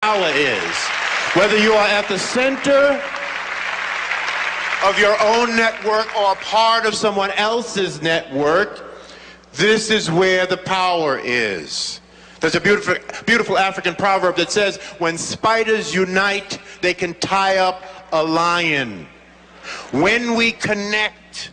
power is. Whether you are at the center of your own network or a part of someone else's network, this is where the power is. There's a beautiful African proverb that says, when spiders unite, they can tie up a lion. When we connect,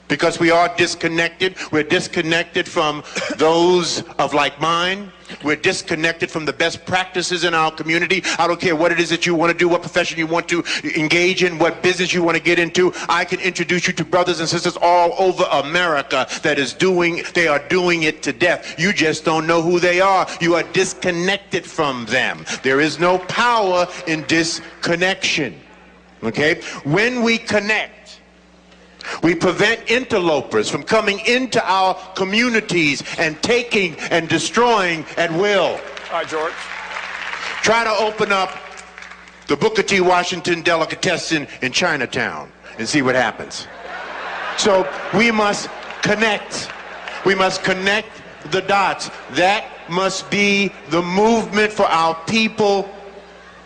because we are disconnected, we're disconnected from those of like mind, we're disconnected from the best practices in our community. I don't care what it is that you want to do, what profession you want to engage in, what business you want to get into. I can introduce you to brothers and sisters all over America they are doing it to death. You just don't know who they are. You are disconnected from them. There is no power in disconnection. Okay? When we connect, we prevent interlopers from coming into our communities and taking and destroying at will. All right, George. Try to open up the Booker T. Washington delicatessen in Chinatown and see what happens. So we must connect. We must connect the dots. That must be the movement for our people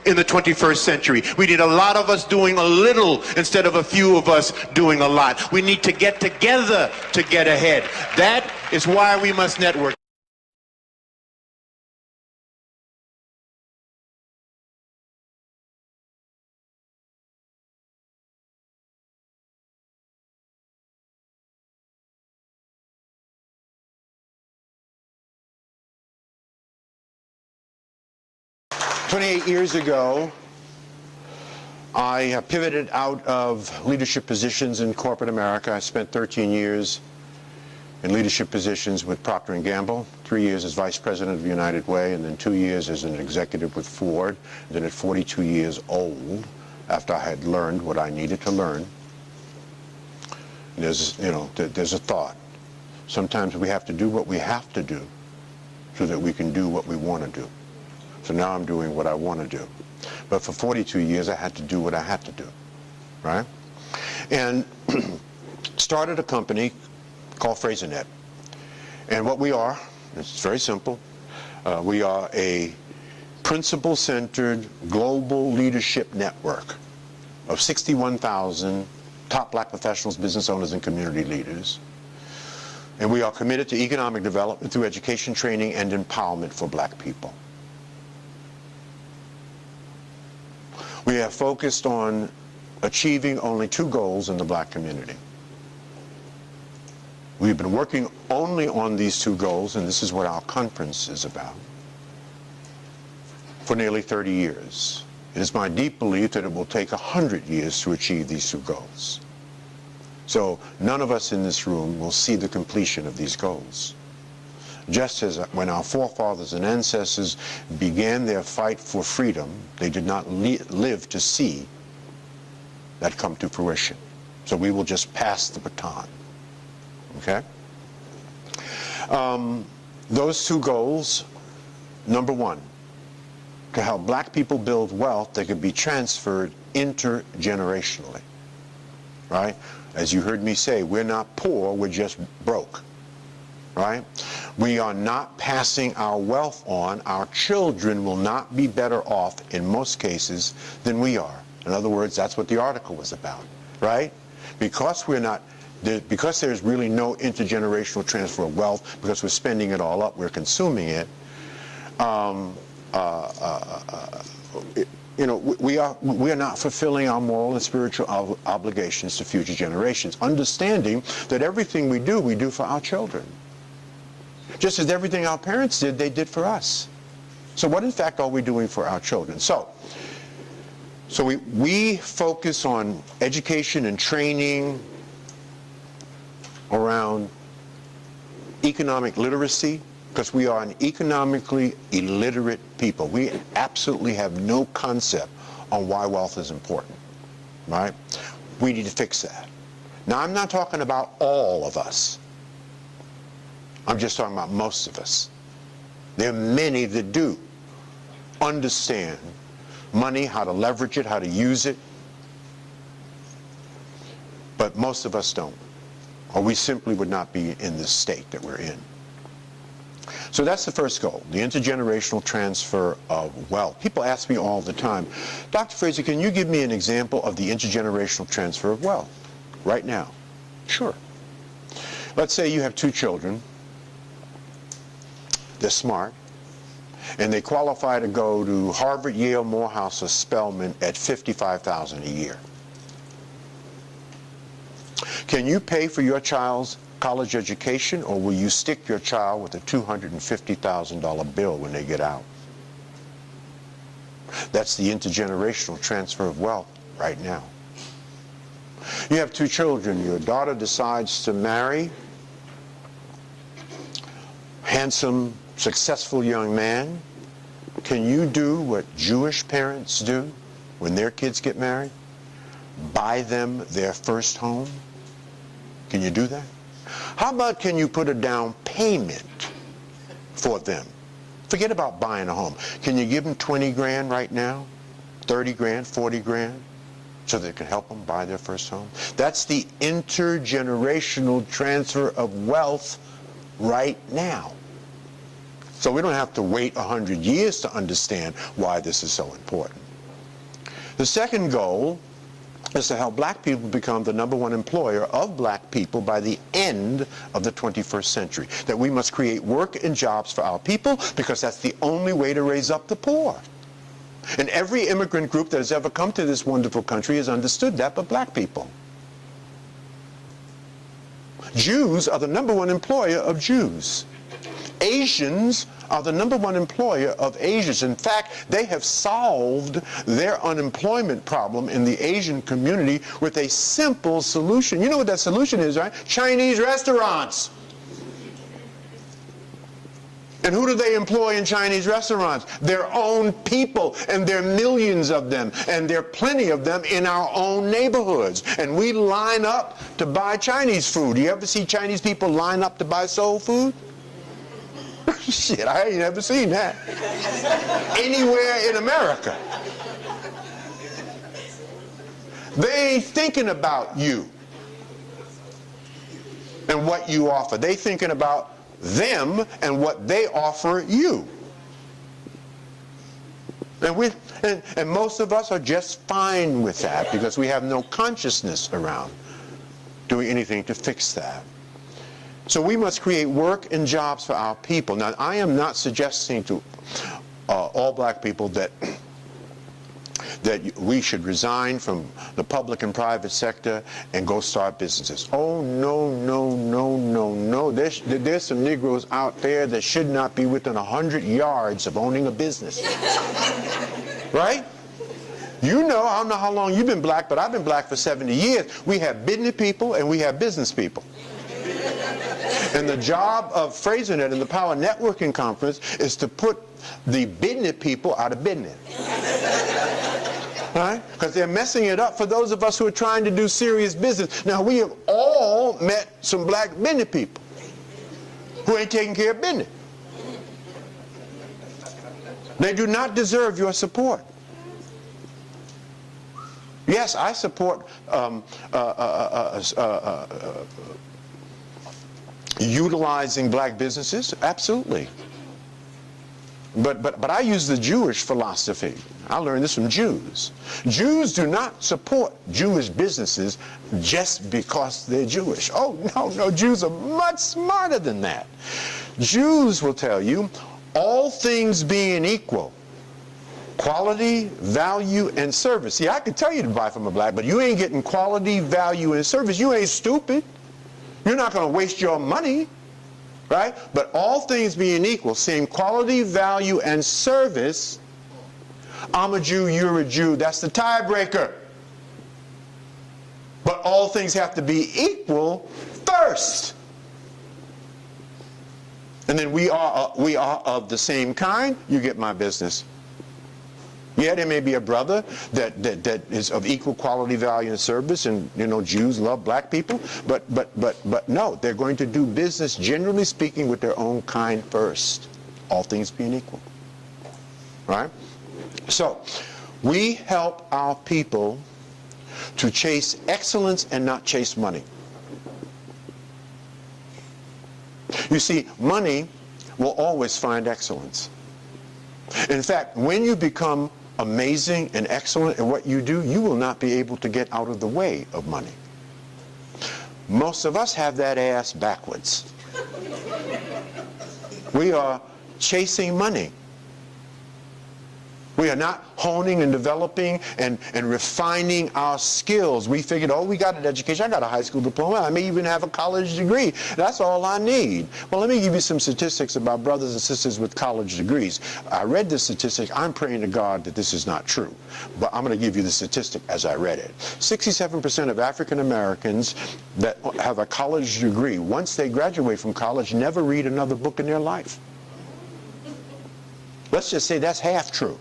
in the 21st century. We need a lot of us doing a little instead of a few of us doing a lot. We need to get together to get ahead. That is why we must network. "28 years ago, I pivoted out of leadership positions in corporate America. I spent 13 years in leadership positions with Procter & Gamble, 3 years as vice president of United Way, and then 2 years as an executive with Ford. And then at 42 years old, after I had learned what I needed to learn, there's a thought. Sometimes we have to do what we have to do so that we can do what we want to do. So now I'm doing what I want to do. But for 42 years, I had to do what I had to do, right? And started a company called FraserNet. And what we are, it's very simple. We are a principle-centered global leadership network of 61,000 top black professionals, business owners, and community leaders. And we are committed to economic development through education, training, and empowerment for black people. We have focused on achieving only 2 goals in the black community. We've been working only on these 2 goals, and this is what our conference is about, for nearly 30 years. It is my deep belief that it will take 100 years to achieve these 2 goals. So none of us in this room will see the completion of these goals. Just as when our forefathers and ancestors began their fight for freedom, they did not live to see that come to fruition. So we will just pass the baton. Okay? Those 2 goals, number 1, to help black people build wealth that could be transferred intergenerationally. Right? As you heard me say, we're not poor, we're just broke. Right? We are not passing our wealth on. Our children will not be better off in most cases than we are. In other words, that's what the article was about, right? Because because there's really no intergenerational transfer of wealth, because we're spending it all up, we're consuming it. We are not fulfilling our moral and spiritual obligations to future generations, understanding that everything we do for our children. Just as everything our parents did, they did for us. So what, in fact, are we doing for our children? So we focus on education and training around economic literacy, because we are an economically illiterate people. We absolutely have no concept on why wealth is important, right? We need to fix that. Now, I'm not talking about all of us. I'm just talking about most of us. There are many that do understand money, how to leverage it, how to use it, but most of us don't, or we simply would not be in this state that we're in. So that's the first goal, the intergenerational transfer of wealth. People ask me all the time, Dr. Fraser, can you give me an example of the intergenerational transfer of wealth right now? Sure. Let's say you have two children. They're smart, and they qualify to go to Harvard, Yale, Morehouse, or Spelman at $55,000 a year. Can you pay for your child's college education, or will you stick your child with a $250,000 bill when they get out? That's the intergenerational transfer of wealth right now. You have two children. Your daughter decides to marry a handsome, successful young man. Can you do what Jewish parents do when their kids get married? Buy them their first home? Can you do that? How about can you put a down payment for them? Forget about buying a home. Can you give them 20 grand right now? 30 grand, 40 grand? So they can help them buy their first home? That's the intergenerational transfer of wealth right now. So we don't have to wait 100 years to understand why this is so important. The second goal is to help black people become the #1 employer of black people by the end of the 21st century. That we must create work and jobs for our people because that's the only way to raise up the poor. And every immigrant group that has ever come to this wonderful country has understood that, but black people. Jews are the #1 employer of Jews. Asians are the #1 employer of Asians. In fact, they have solved their unemployment problem in the Asian community with a simple solution. You know what that solution is, right? Chinese restaurants. And who do they employ in Chinese restaurants? Their own people, and there are millions of them, and there are plenty of them in our own neighborhoods. And we line up to buy Chinese food. You ever see Chinese people line up to buy soul food? Shit, I ain't never seen that anywhere in America. They ain't thinking about you and what you offer. They thinking about them and what they offer you. And most of us are just fine with that because we have no consciousness around doing anything to fix that. So we must create work and jobs for our people. Now, I am not suggesting to all black people that we should resign from the public and private sector and go start businesses. Oh, no, no, no, no, no. There's some Negroes out there that should not be within 100 yards of owning a business. Right? You know, I don't know how long you've been black, but I've been black for 70 years. We have business people and we have business people. And the job of FraserNet and the Power Networking Conference is to put the business people out of business. Right? Because they're messing it up for those of us who are trying to do serious business. Now, we have all met some black business people who ain't taking care of business. They do not deserve your support. Yes, I support utilizing black businesses, absolutely. But I use the Jewish philosophy. I learned this from Jews. Jews do not support Jewish businesses just because they're Jewish. Oh, no, Jews are much smarter than that. Jews will tell you, all things being equal, quality, value, and service. See, I could tell you to buy from a black, but you ain't getting quality, value, and service. You ain't stupid. You're not going to waste your money, right? But all things being equal, same quality, value, and service, I'm a Jew, you're a Jew. That's the tiebreaker. But all things have to be equal first. And then we are of the same kind, you get my business. Yeah, there may be a brother that is of equal quality, value, and service, and you know Jews love black people, but no, they're going to do business, generally speaking, with their own kind first, all things being equal. Right? So, we help our people to chase excellence and not chase money. You see, money will always find excellence. In fact, when you become amazing and excellent at what you do, you will not be able to get out of the way of money. Most of us have that ass backwards. We are chasing money. We are not honing and developing and refining our skills. We figured, oh, we got an education. I got a high school diploma. I may even have a college degree. That's all I need. Well, let me give you some statistics about brothers and sisters with college degrees. I read this statistic. I'm praying to God that this is not true. But I'm going to give you the statistic as I read it. 67% of African Americans that have a college degree, once they graduate from college, never read another book in their life. Let's just say that's half true.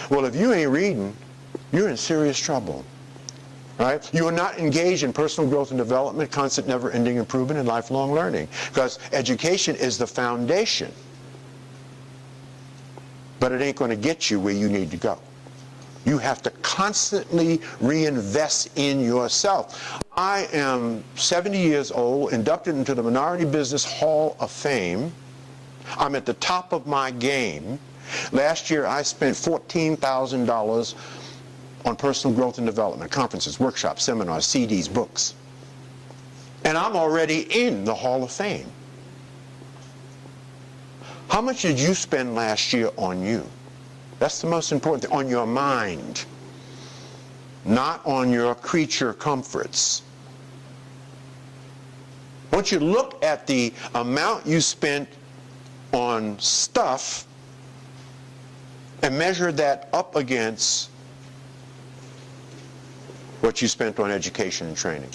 Well, if you ain't reading, you're in serious trouble. Right? You are not engaged in personal growth and development, constant never-ending improvement, and lifelong learning. Because education is the foundation. But it ain't going to get you where you need to go. You have to constantly reinvest in yourself. I am 70 years old, inducted into the Minority Business Hall of Fame. I'm at the top of my game. Last year, I spent $14,000 on personal growth and development, conferences, workshops, seminars, CDs, books. And I'm already in the Hall of Fame. How much did you spend last year on you? That's the most important thing, on your mind, not on your creature comforts. Once you look at the amount you spent on stuff, and measure that up against what you spent on education and training.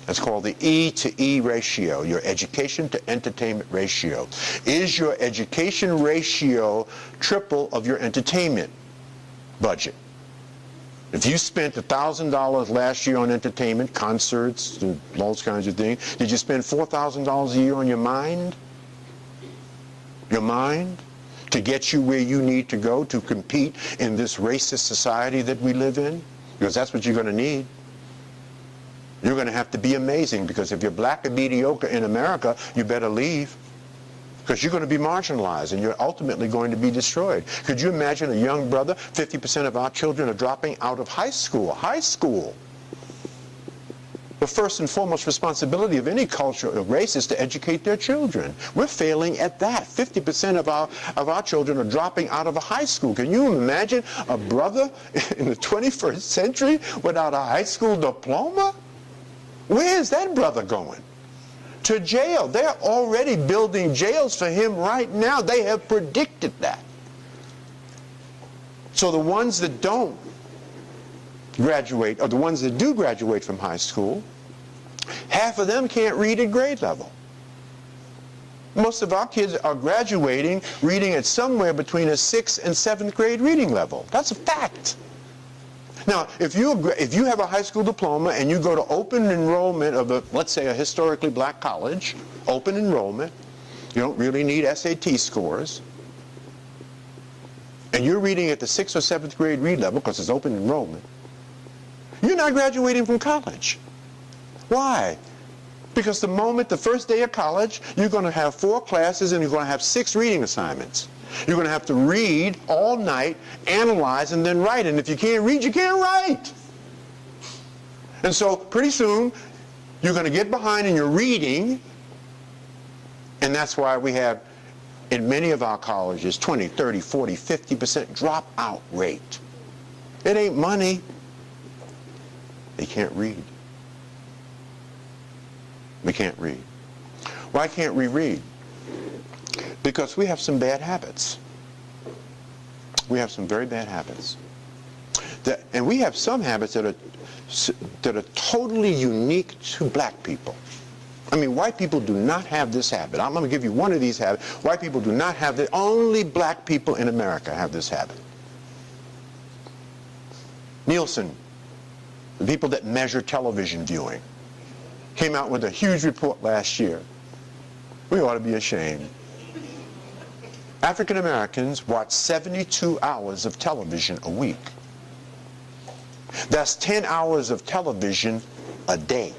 That's called the E to E ratio, your education to entertainment ratio. Is your education ratio triple of your entertainment budget? If you spent $1,000 last year on entertainment, concerts, and those kinds of things, did you spend $4,000 a year on your mind? Your mind? To get you where you need to go to compete in this racist society that we live in? Because that's what you're going to need. You're going to have to be amazing, because if you're black and mediocre in America, you better leave. Because you're going to be marginalized and you're ultimately going to be destroyed. Could you imagine a young brother? 50% of our children are dropping out of high school. High school. The first and foremost responsibility of any culture or race is to educate their children. We're failing at that. 50% of our children are dropping out of a high school. Can you imagine a brother in the 21st century without a high school diploma? Where is that brother going? To jail. They're already building jails for him right now. They have predicted that. So the ones that don't graduate, or the ones that do graduate from high school, half of them can't read at grade level. Most of our kids are graduating reading at somewhere between a 6th and 7th grade reading level. That's a fact. Now, if you have a high school diploma and you go to open enrollment of a, let's say, a historically black college, open enrollment, you don't really need SAT scores, and you're reading at the 6th or 7th grade read level because it's open enrollment, you're not graduating from college. Why? Because the first day of college, you're going to have 4 classes and you're going to have 6 reading assignments. You're going to have to read all night, analyze, and then write. And if you can't read, you can't write. And so pretty soon, you're going to get behind in your reading. And that's why we have, in many of our colleges, 20, 30, 40, 50% dropout rate. It ain't money. They can't read. We can't read. Why can't we read? Because we have some bad habits. We have some very bad habits. And we have some habits that are totally unique to black people. I mean, white people do not have this habit. I'm going to give you one of these habits. White people do not have it. Only black people in America have this habit. Nielsen, the people that measure television viewing, came out with a huge report last year. We ought to be ashamed. African Americans watch 72 hours of television a week. That's 10 hours of television a day.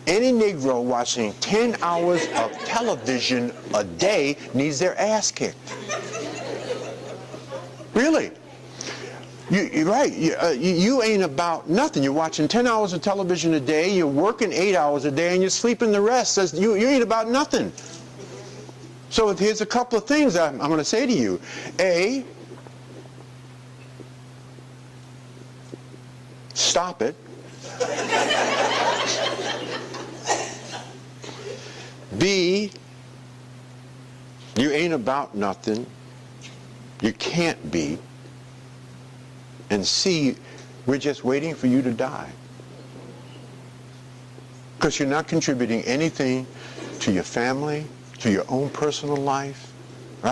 Any Negro watching 10 hours of television a day needs their ass kicked. Really. You're right. You ain't about nothing. You're watching 10 hours of television a day, you're working 8 hours a day, and you're sleeping the rest. You ain't about nothing. So here's a couple of things I'm going to say to you. A, stop it. B, you ain't about nothing. You can't be. And C, we're just waiting for you to die. Because you're not contributing anything to your family, to your own personal life,